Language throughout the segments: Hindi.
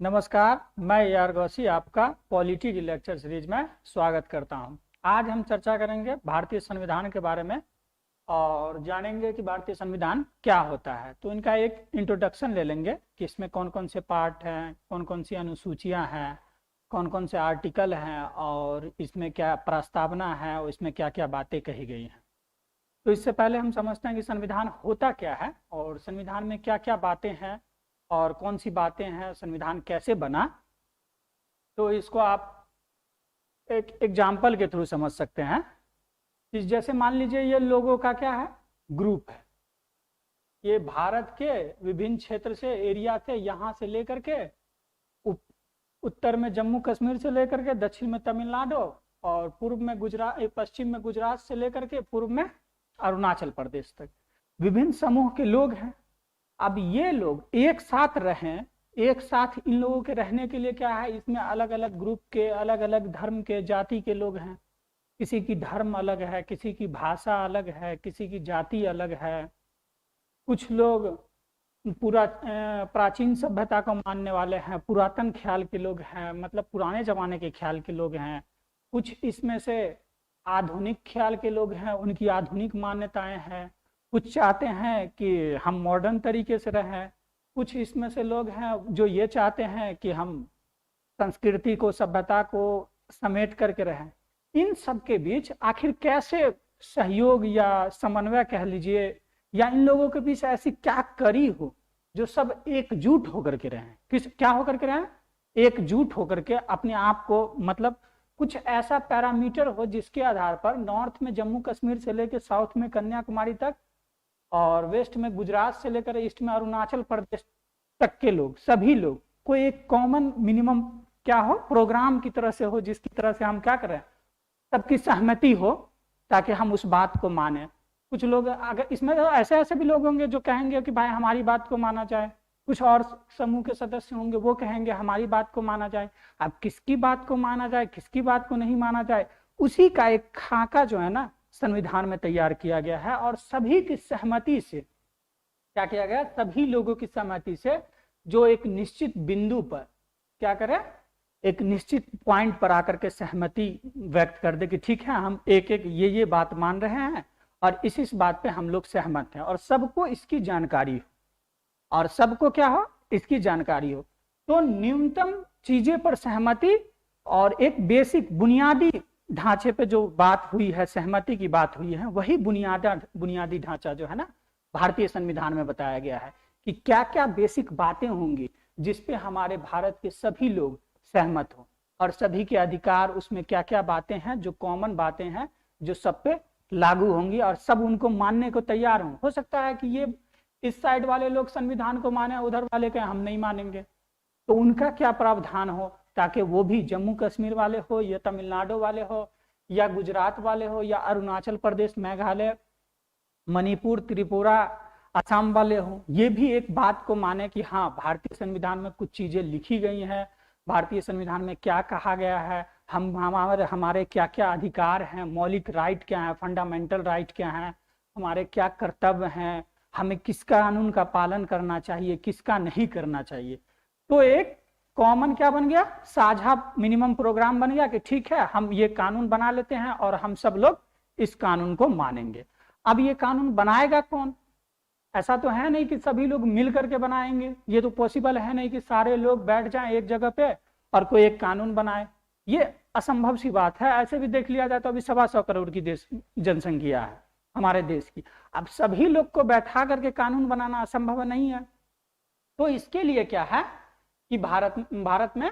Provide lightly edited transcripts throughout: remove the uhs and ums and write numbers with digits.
नमस्कार, मैं यार गौसी आपका पॉलिटी की लेक्चर सीरीज में स्वागत करता हूं। आज हम चर्चा करेंगे भारतीय संविधान के बारे में और जानेंगे कि भारतीय संविधान क्या होता है। तो इनका एक इंट्रोडक्शन ले लेंगे कि इसमें कौन कौन से पार्ट हैं, कौन कौन सी अनुसूचियां हैं, कौन कौन से आर्टिकल हैं और इसमें क्या प्रस्तावना है और इसमें क्या क्या बातें कही गई हैं। तो इससे पहले हम समझते हैं कि संविधान होता क्या है और संविधान में क्या क्या बातें हैं और कौन सी बातें हैं, संविधान कैसे बना। तो इसको आप एक एग्जाम्पल के थ्रू समझ सकते हैं कि जैसे मान लीजिए ये लोगों का क्या है, ग्रुप है। ये भारत के विभिन्न क्षेत्र से, एरिया से, यहाँ से लेकर के उत्तर में जम्मू कश्मीर से लेकर के दक्षिण में तमिलनाडु और पूर्व में गुजरात, पश्चिम में गुजरात से लेकर के पूर्व में अरुणाचल प्रदेश तक विभिन्न समूह के लोग हैं। अब ये लोग एक साथ रहें, एक साथ इन लोगों के रहने के लिए क्या है, इसमें अलग अलग ग्रुप के, अलग अलग धर्म के, जाति के लोग हैं। किसी की धर्म अलग है, किसी की भाषा अलग है, किसी की जाति अलग है। कुछ लोग पूरा प्राचीन सभ्यता को मानने वाले हैं, पुरातन ख्याल के लोग हैं, मतलब पुराने जमाने के ख्याल के लोग हैं। कुछ इसमें से आधुनिक ख्याल के लोग हैं, उनकी आधुनिक मान्यताएं हैं। कुछ चाहते हैं कि हम मॉडर्न तरीके से रहें। कुछ इसमें से लोग हैं जो ये चाहते हैं कि हम संस्कृति को, सभ्यता को समेट करके रहें। इन सब के बीच आखिर कैसे सहयोग या समन्वय कह लीजिए, या इन लोगों के बीच ऐसी क्या कड़ी हो जो सब एकजुट होकर के रहें। किस क्या होकर के रहें? एकजुट होकर के अपने आप को, मतलब कुछ ऐसा पैरामीटर हो जिसके आधार पर नॉर्थ में जम्मू कश्मीर से लेकर साउथ में कन्याकुमारी तक और वेस्ट में गुजरात से लेकर ईस्ट में अरुणाचल प्रदेश तक के लोग, सभी लोग को एक कॉमन मिनिमम क्या हो, प्रोग्राम की तरह से हो, जिसकी तरह से हम क्या करें, सबकी सहमति हो ताकि हम उस बात को माने। कुछ लोग, अगर इसमें तो ऐसे ऐसे भी लोग होंगे जो कहेंगे कि भाई हमारी बात को माना जाए। कुछ और समूह के सदस्य होंगे वो कहेंगे हमारी बात को माना जाए। अब किसकी बात को माना जाए, किसकी बात को नहीं माना जाए, उसी का एक खाका जो है ना संविधान में तैयार किया गया है। और सभी की सहमति से क्या किया गया, सभी लोगों की सहमति से जो एक निश्चित बिंदु पर क्या करे, एक निश्चित पॉइंट पर आकर के सहमति व्यक्त कर दे कि ठीक है, हम एक एक ये बात मान रहे हैं और इस बात पे हम लोग सहमत हैं और सबको इसकी जानकारी हो, और सबको क्या हो, इसकी जानकारी हो। तो न्यूनतम चीजें पर सहमति और एक बेसिक बुनियादी ढांचे पे जो बात हुई है, सहमति की बात हुई है, वही बुनियादी ढांचा जो है ना भारतीय संविधान में बताया गया है कि क्या क्या बेसिक बातें होंगी जिसपे हमारे भारत के सभी लोग सहमत हो, और सभी के अधिकार, उसमें क्या क्या बातें हैं जो कॉमन बातें हैं जो सब पे लागू होंगी और सब उनको मानने को तैयार हों। हो सकता है कि ये इस साइड वाले लोग संविधान को माने, उधर वाले के हम नहीं मानेंगे, तो उनका क्या प्रावधान हो ताकि वो भी जम्मू कश्मीर वाले हो या तमिलनाडु वाले हो या गुजरात वाले हो या अरुणाचल प्रदेश, मेघालय, मणिपुर, त्रिपुरा, असम वाले हो, ये भी एक बात को माने कि हाँ भारतीय संविधान में कुछ चीजें लिखी गई हैं, भारतीय संविधान में क्या कहा गया है, हमारे क्या क्या अधिकार हैं, मौलिक राइट क्या है, फंडामेंटल राइट क्या है, हमारे क्या कर्तव्य हैं, हमें किस कानून का पालन करना चाहिए, किसका नहीं करना चाहिए। तो एक कॉमन क्या बन गया, साझा मिनिमम प्रोग्राम बन गया कि ठीक है, हम ये कानून बना लेते हैं और हम सब लोग इस कानून को मानेंगे। अब ये कानून बनाएगा कौन? ऐसा तो है नहीं कि सभी लोग मिल करके बनाएंगे, ये तो पॉसिबल है नहीं कि सारे लोग बैठ जाएं एक जगह पे और कोई एक कानून बनाए, ये असंभव सी बात है। ऐसे भी देख लिया जाए तो अभी 125 करोड़ की देश जनसंख्या है हमारे देश की। अब सभी लोग को बैठा करके कानून बनाना असंभव नहीं है। तो इसके लिए क्या है कि भारत में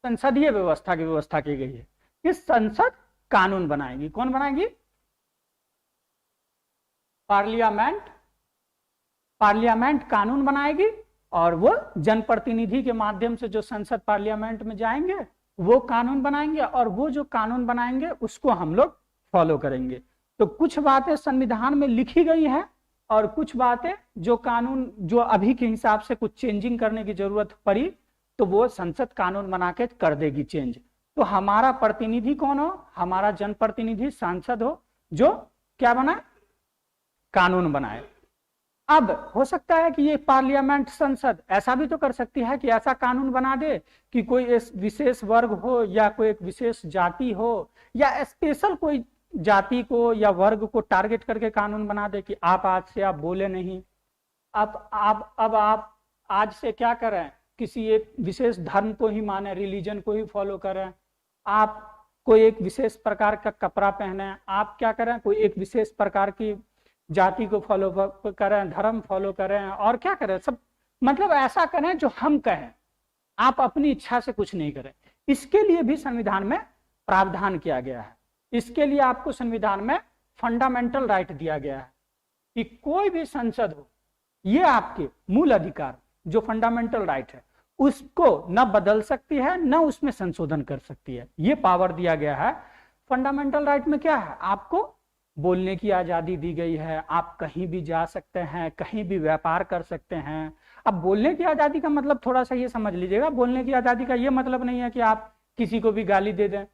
संसदीय व्यवस्था की व्यवस्था की गई है कि संसद कानून बनाएगी। कौन बनाएगी? पार्लियामेंट कानून बनाएगी और वो जनप्रतिनिधि के माध्यम से जो संसद पार्लियामेंट में जाएंगे वो कानून बनाएंगे, और वो जो कानून बनाएंगे उसको हम लोग फॉलो करेंगे। तो कुछ बातें संविधान में लिखी गई है और कुछ बातें जो कानून, जो अभी के हिसाब से कुछ चेंजिंग करने की जरूरत पड़ी तो वो संसद कानून बना के कर देगी चेंज। तो हमारा प्रतिनिधि कौन हो? हमारा जनप्रतिनिधि सांसद हो जो क्या बनाए, कानून बनाए। अब हो सकता है कि ये पार्लियामेंट संसद ऐसा भी तो कर सकती है कि ऐसा कानून बना दे कि कोई एक विशेष वर्ग हो या कोई एक विशेष जाति हो या स्पेशल कोई जाति को या वर्ग को टारगेट करके कानून बना दे कि आप आज से आप बोले नहीं। अब आप आज से क्या करें, किसी एक विशेष धर्म को ही माने, रिलीजन को ही फॉलो करें, आप कोई एक विशेष प्रकार का कपड़ा पहने, आप क्या करें कोई एक विशेष प्रकार की जाति को फॉलो करें, धर्म फॉलो करें और क्या करें सब, मतलब ऐसा करें जो हम कहें, आप अपनी इच्छा से कुछ नहीं करें। इसके लिए भी संविधान में प्रावधान किया गया है। इसके लिए आपको संविधान में फंडामेंटल राइट दिया गया है कि कोई भी संसद हो, ये आपके मूल अधिकार जो फंडामेंटल राइट है उसको न बदल सकती है न उसमें संशोधन कर सकती है। ये पावर दिया गया है। फंडामेंटल राइट में क्या है, आपको बोलने की आजादी दी गई है, आप कहीं भी जा सकते हैं, कहीं भी व्यापार कर सकते हैं। अब बोलने की आजादी का मतलब थोड़ा सा ये समझ लीजिएगा, बोलने की आजादी का ये मतलब नहीं है कि आप किसी को भी गाली दे दें,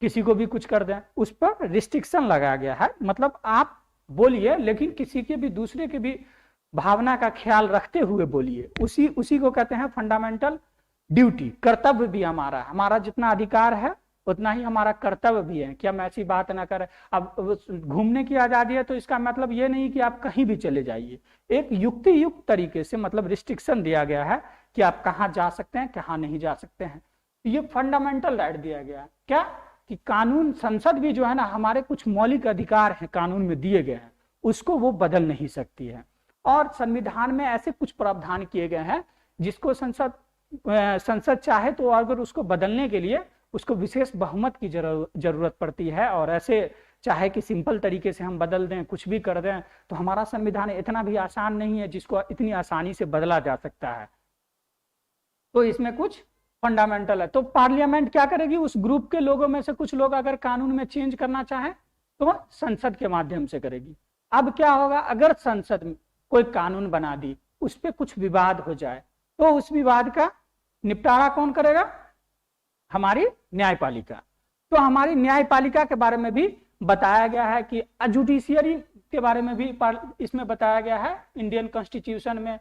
किसी को भी कुछ कर दें, उस पर रिस्ट्रिक्शन लगाया गया है। मतलब आप बोलिए लेकिन किसी के भी, दूसरे के भी भावना का ख्याल रखते हुए बोलिए, उसी को कहते हैं फंडामेंटल ड्यूटी। कर्तव्य भी हमारा जितना अधिकार है उतना ही हमारा कर्तव्य भी है कि हम ऐसी बात ना करें। अब घूमने की आजादी है तो इसका मतलब ये नहीं कि आप कहीं भी चले जाइए, एक युक्ति युक्त तरीके से मतलब रिस्ट्रिक्शन दिया गया है कि आप कहाँ जा सकते हैं, कहाँ नहीं जा सकते हैं। ये फंडामेंटल राइट दिया गया है। क्या कि कानून, संसद भी जो है ना, हमारे कुछ मौलिक अधिकार हैं कानून में दिए गए हैं, उसको वो बदल नहीं सकती है। और संविधान में ऐसे कुछ प्रावधान किए गए हैं जिसको संसद चाहे तो अगर उसको बदलने के लिए उसको विशेष बहुमत की जरूरत पड़ती है, और ऐसे चाहे कि सिंपल तरीके से हम बदल दें, कुछ भी कर दें, तो हमारा संविधान इतना भी आसान नहीं है जिसको इतनी आसानी से बदला जा सकता है। तो इसमें कुछ फंडामेंटल है। तो पार्लियामेंट क्या करेगी, उस ग्रुप के लोगों में से कुछ लोग अगर कानून में चेंज करना चाहें तो वह संसद के माध्यम से करेगी। अब क्या होगा, अगर संसद में कोई कानून बना दी, उस पर कुछ विवाद हो जाए तो उस विवाद का निपटारा कौन करेगा, हमारी न्यायपालिका। तो हमारी न्यायपालिका के बारे में भी बताया गया है कि जुडिशियरी के बारे में भी इसमें बताया गया है इंडियन कॉन्स्टिट्यूशन में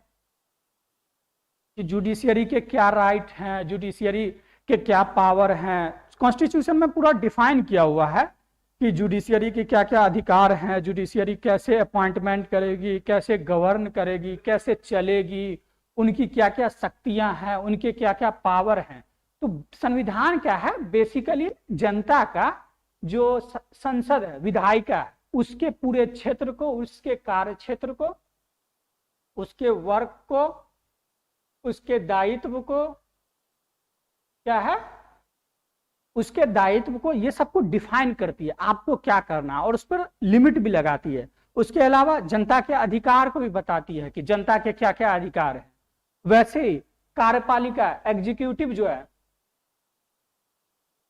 कि जुडिशियरी के क्या राइट हैं, जुडिशियरी के क्या पावर हैं। कॉन्स्टिट्यूशन में पूरा डिफाइन किया हुआ है कि जुडिशियरी के क्या क्या अधिकार हैं, जुडिशियरी कैसे अपॉइंटमेंट करेगी, कैसे गवर्न करेगी, कैसे चलेगी, उनकी क्या क्या शक्तियां हैं, उनके क्या क्या पावर हैं। तो संविधान क्या है, बेसिकली जनता का जो संसद है, विधायिका, उसके पूरे क्षेत्र को, उसके कार्य क्षेत्र को, उसके वर्क को, उसके दायित्व को, क्या है, उसके दायित्व को, ये सबको डिफाइन करती है, आपको क्या करना है, और उस पर लिमिट भी लगाती है। उसके अलावा जनता के अधिकार को भी बताती है कि जनता के क्या क्या अधिकार है। वैसे ही कार्यपालिका, एग्जीक्यूटिव जो है,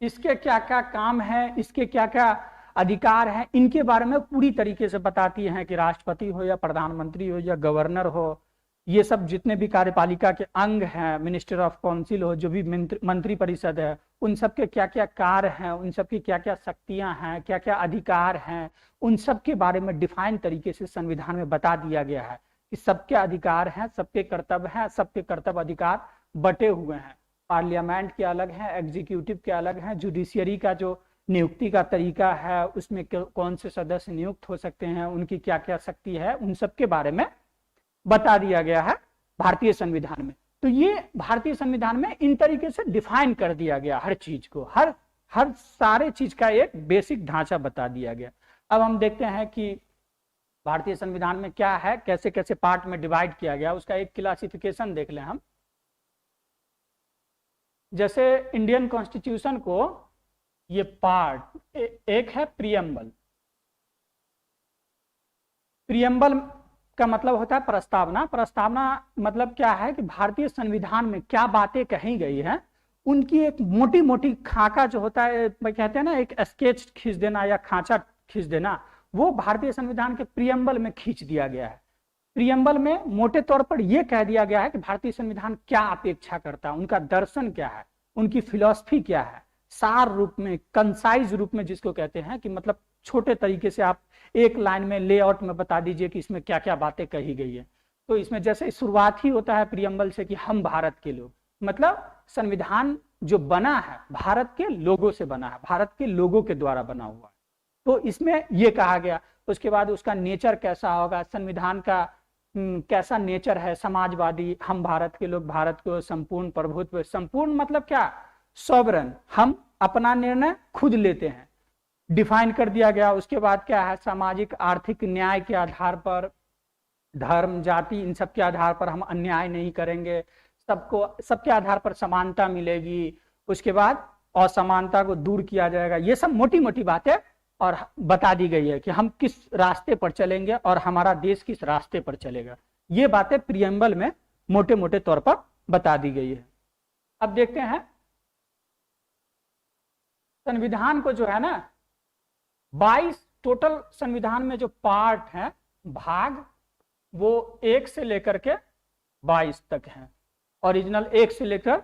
इसके क्या क्या काम है, इसके क्या क्या अधिकार हैं, इनके बारे में पूरी तरीके से बताती हैं कि राष्ट्रपति हो या प्रधानमंत्री हो या गवर्नर हो, ये सब जितने भी कार्यपालिका के अंग हैं, मिनिस्टर ऑफ काउंसिल हो, जो भी मंत्री परिषद है, उन सब के क्या क्या कार्य हैं, उन सब की क्या क्या शक्तियां हैं, क्या क्या अधिकार हैं, उन सब के बारे में डिफाइन तरीके से संविधान में बता दिया गया है कि सबके अधिकार हैं, सबके कर्तव्य हैं, सबके कर्तव्य अधिकार बटे हुए हैं। पार्लियामेंट के अलग है, एग्जीक्यूटिव के अलग है, जुडिशियरी का जो नियुक्ति का तरीका है, उसमें कौन से सदस्य नियुक्त हो सकते हैं, उनकी क्या क्या शक्ति है, उन सब के बारे में बता दिया गया है भारतीय संविधान में। तो ये भारतीय संविधान में इन तरीके से डिफाइन कर दिया गया हर चीज को, हर सारे चीज का एक बेसिक ढांचा बता दिया गया। अब हम देखते हैं कि भारतीय संविधान में क्या है, कैसे कैसे पार्ट में डिवाइड किया गया, उसका एक क्लासिफिकेशन देख लें हम। जैसे इंडियन कॉन्स्टिट्यूशन को ये पार्ट एक है प्रियम्बल। प्रियम्बल का मतलब होता है प्रस्तावना। प्रस्तावना मतलब क्या है कि भारतीय संविधान में क्या बातें कही गई हैं, उनकी एक मोटी मोटी खाका जो होता है, कहते हैं ना, एक स्केच खींच देना या खांचा खींच देना, वो भारतीय संविधान के प्रियम्बल में खींच दिया गया है। प्रियम्बल में मोटे तौर पर यह कह दिया गया है कि भारतीय संविधान क्या अपेक्षा करता है, उनका दर्शन क्या है, उनकी फिलॉसफी क्या है, सार रूप में, कंसाइज रूप में जिसको कहते हैं कि मतलब छोटे तरीके से आप एक लाइन में लेआउट में बता दीजिए कि इसमें क्या क्या बातें कही गई है। तो इसमें जैसे शुरुआत ही होता है प्रियम्बल से कि हम भारत के लोग, मतलब संविधान जो बना है भारत के लोगों से बना है, भारत के लोगों के द्वारा बना हुआ है। तो इसमें ये कहा गया। उसके बाद उसका नेचर कैसा होगा, संविधान का कैसा नेचर है, समाजवादी, हम भारत के लोग भारत को संपूर्ण प्रभुत्व, संपूर्ण मतलब क्या, सॉवरन, हम अपना निर्णय खुद लेते हैं, डिफाइन कर दिया गया। उसके बाद क्या है, सामाजिक आर्थिक न्याय के आधार पर, धर्म जाति इन सब के आधार पर हम अन्याय नहीं करेंगे, सबको सबके आधार पर समानता मिलेगी। उसके बाद असमानता को दूर किया जाएगा। ये सब मोटी मोटी बातें और बता दी गई है कि हम किस रास्ते पर चलेंगे और हमारा देश किस रास्ते पर चलेगा। ये बातें प्रियम्बल में मोटे मोटे तौर पर बता दी गई है। अब देखते हैं संविधान को जो है ना 22 टोटल संविधान में जो पार्ट है, भाग, वो 1 से लेकर के 22 तक है। ओरिजिनल 1 से लेकर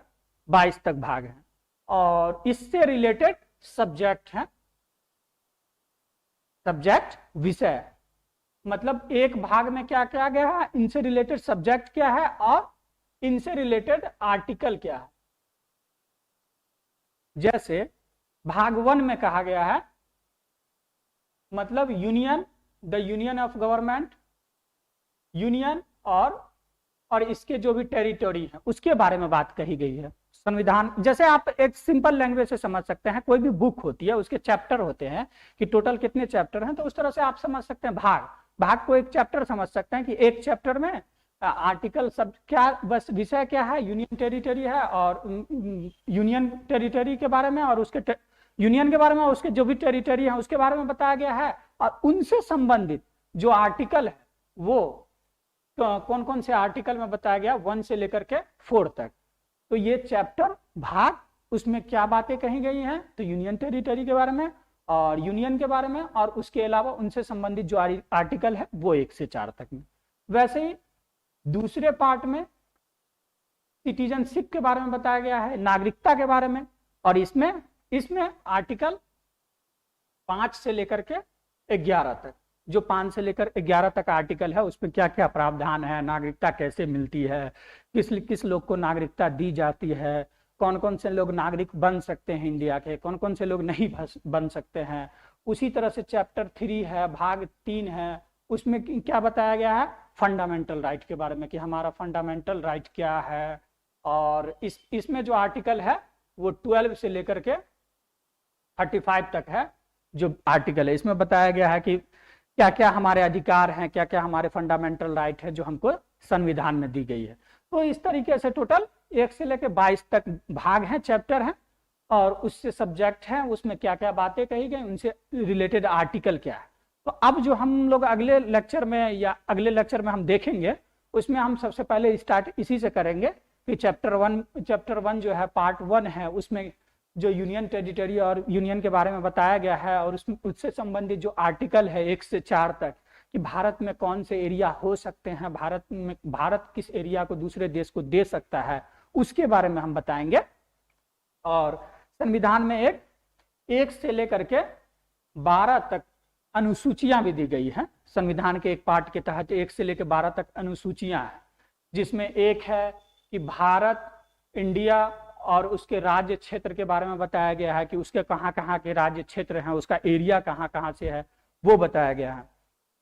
22 तक भाग है और इससे रिलेटेड सब्जेक्ट है, सब्जेक्ट विषय, मतलब एक भाग में क्या क्या गया है, इनसे रिलेटेड सब्जेक्ट क्या है और इनसे रिलेटेड आर्टिकल क्या है। जैसे भाग 1 में कहा गया है मतलब union, the union of government, union और इसके जो भी टेरिटरी है उसके बारे में बात कही गई है। संविधान जैसे आप एक सिंपल लैंग्वेज से समझ सकते हैं, कोई भी बुक होती है उसके चैप्टर होते हैं कि टोटल कितने चैप्टर हैं, तो उस तरह से आप समझ सकते हैं भाग को एक चैप्टर समझ सकते हैं कि एक चैप्टर में आर्टिकल सब क्या, बस विषय क्या है, यूनियन टेरिटरी है और यूनियन टेरिटरी के बारे में और उसके यूनियन के बारे में, उसके जो भी टेरिटरी है उसके बारे में बताया गया है और उनसे संबंधित जो आर्टिकल है वो तो कौन कौन से आर्टिकल में बताया गया 1 से लेकर के 4 तक। तो ये चैप्टर भाग, उसमें क्या बातें कही गई हैं, तो यूनियन टेरिटरी के बारे में और यूनियन के बारे में और उसके अलावा उनसे संबंधित जो आर्टिकल है वो 1 से 4 तक में। वैसे ही दूसरे पार्ट में सिटीजनशिप के बारे में बताया गया है, नागरिकता के बारे में, और इसमें आर्टिकल 5 से लेकर के 11 तक, जो 5 से लेकर 11 तक आर्टिकल है उसमें क्या क्या प्रावधान है, नागरिकता कैसे मिलती है, किस किस लोग को नागरिकता दी जाती है, कौन कौन से लोग नागरिक बन सकते हैं इंडिया के, कौन कौन से लोग नहीं बन सकते हैं। उसी तरह से चैप्टर 3 है, भाग 3 है, उसमें क्या बताया गया है, फंडामेंटल राइट के बारे में कि हमारा फंडामेंटल राइट क्या है। और इसमें जो आर्टिकल है वो 12 से लेकर के 35 तक है जो आर्टिकल है। इसमें बताया गया है कि क्या क्या हमारे अधिकार हैं, क्या क्या हमारे फंडामेंटल राइट है जो हमको संविधान में दी गई है। तो इस तरीके से टोटल 1 से लेकर 22 तक भाग हैं, चैप्टर हैं और उससे सब्जेक्ट हैं, उसमें क्या क्या बातें कही गई, उनसे रिलेटेड आर्टिकल क्या है। तो अब जो हम लोग अगले लेक्चर में हम देखेंगे उसमें हम सबसे पहले स्टार्ट इसी से करेंगे कि चैप्टर 1 जो है पार्ट 1 है, उसमें जो यूनियन टेरिटरी और यूनियन के बारे में बताया गया है और उससे संबंधित जो आर्टिकल है 1 से 4 तक कि भारत में कौन से एरिया हो सकते हैं, भारत किस एरिया को दूसरे देश को दे सकता है, उसके बारे में हम बताएंगे। और संविधान में 1 से लेकर के 12 तक अनुसूचियां भी दी गई हैं। संविधान के एक पार्ट के तहत 1 से लेकर 12 तक अनुसूचियां हैं, जिसमें एक है कि भारत, इंडिया और उसके राज्य क्षेत्र के बारे में बताया गया है कि उसके कहाँ कहाँ के राज्य क्षेत्र हैं, उसका एरिया कहाँ कहाँ से है वो बताया गया है।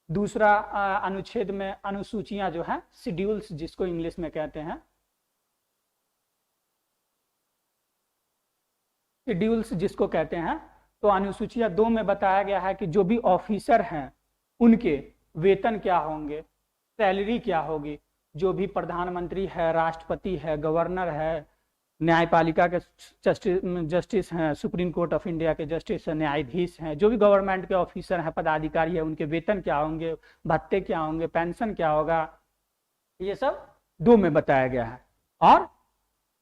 दूसरा अनुच्छेद में अनुसूचियां जो हैं, शेड्यूल्स जिसको इंग्लिश में कहते हैं, शेड्यूल्स जिसको कहते हैं, तो अनुसूचिया 2 में बताया गया है कि जो भी ऑफिसर हैं उनके वेतन क्या होंगे, सैलरी क्या होगी, जो भी प्रधानमंत्री है, राष्ट्रपति है, गवर्नर है, न्यायपालिका के जस्टिस हैं, सुप्रीम कोर्ट ऑफ इंडिया के जस्टिस हैं, न्यायाधीश हैं, जो भी गवर्नमेंट के ऑफिसर हैं, पदाधिकारी है, उनके वेतन क्या होंगे, भत्ते क्या होंगे, पेंशन क्या होगा, ये सब 2 में बताया गया है। और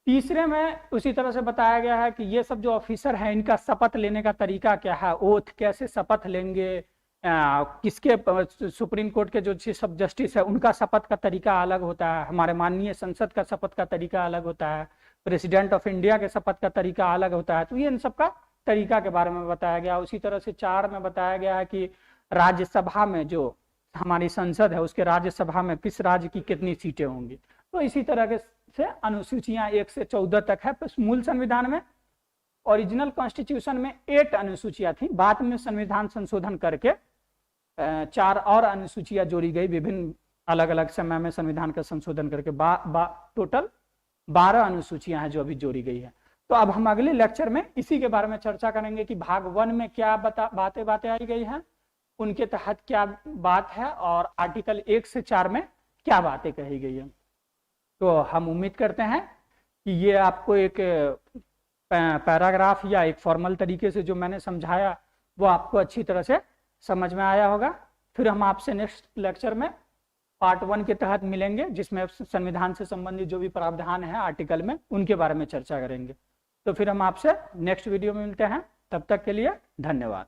तीसरे में उसी तरह से बताया गया है कि ये सब जो ऑफिसर हैं इनका शपथ लेने का तरीका क्या है, ओथ कैसे शपथ लेंगे, किसके, सुप्रीम कोर्ट के जो चीफ जस्टिस है उनका शपथ का तरीका अलग होता है, हमारे माननीय संसद का शपथ का तरीका अलग होता है, प्रेसिडेंट ऑफ इंडिया के शपथ का तरीका अलग होता है। तो ये इन सब का तरीका के बारे में बताया गया। उसी तरह से 4 में बताया गया है कि राज्यसभा में जो हमारी संसद है उसके राज्यसभा में किस राज्य की कितनी सीटें होंगी। तो इसी तरह के से अनुसूचियां 1 से 14 तक है। मूल संविधान में, ओरिजिनल कॉन्स्टिट्यूशन में 8 अनुसूचियां थी, बाद में संविधान संशोधन करके 4 और अनुसूचियां जोड़ी गई, विभिन्न अलग अलग समय में संविधान का संशोधन करके टोटल 12 अनुसूचियां हैं जो अभी जोड़ी गई है। तो अब हम अगले लेक्चर में इसी के बारे में चर्चा करेंगे कि भाग 1 में क्या बातें आई गई हैं, उनके तहत क्या बात है, और आर्टिकल 1 से 4 में क्या बातें कही गई है। तो हम उम्मीद करते हैं कि ये आपको एक पैराग्राफ या एक फॉर्मल तरीके से जो मैंने समझाया वो आपको अच्छी तरह से समझ में आया होगा। फिर हम आपसे नेक्स्ट लेक्चर में पार्ट 1 के तहत मिलेंगे, जिसमें संविधान से संबंधित जो भी प्रावधान है आर्टिकल में उनके बारे में चर्चा करेंगे। तो फिर हम आपसे नेक्स्ट वीडियो में मिलते हैं, तब तक के लिए धन्यवाद।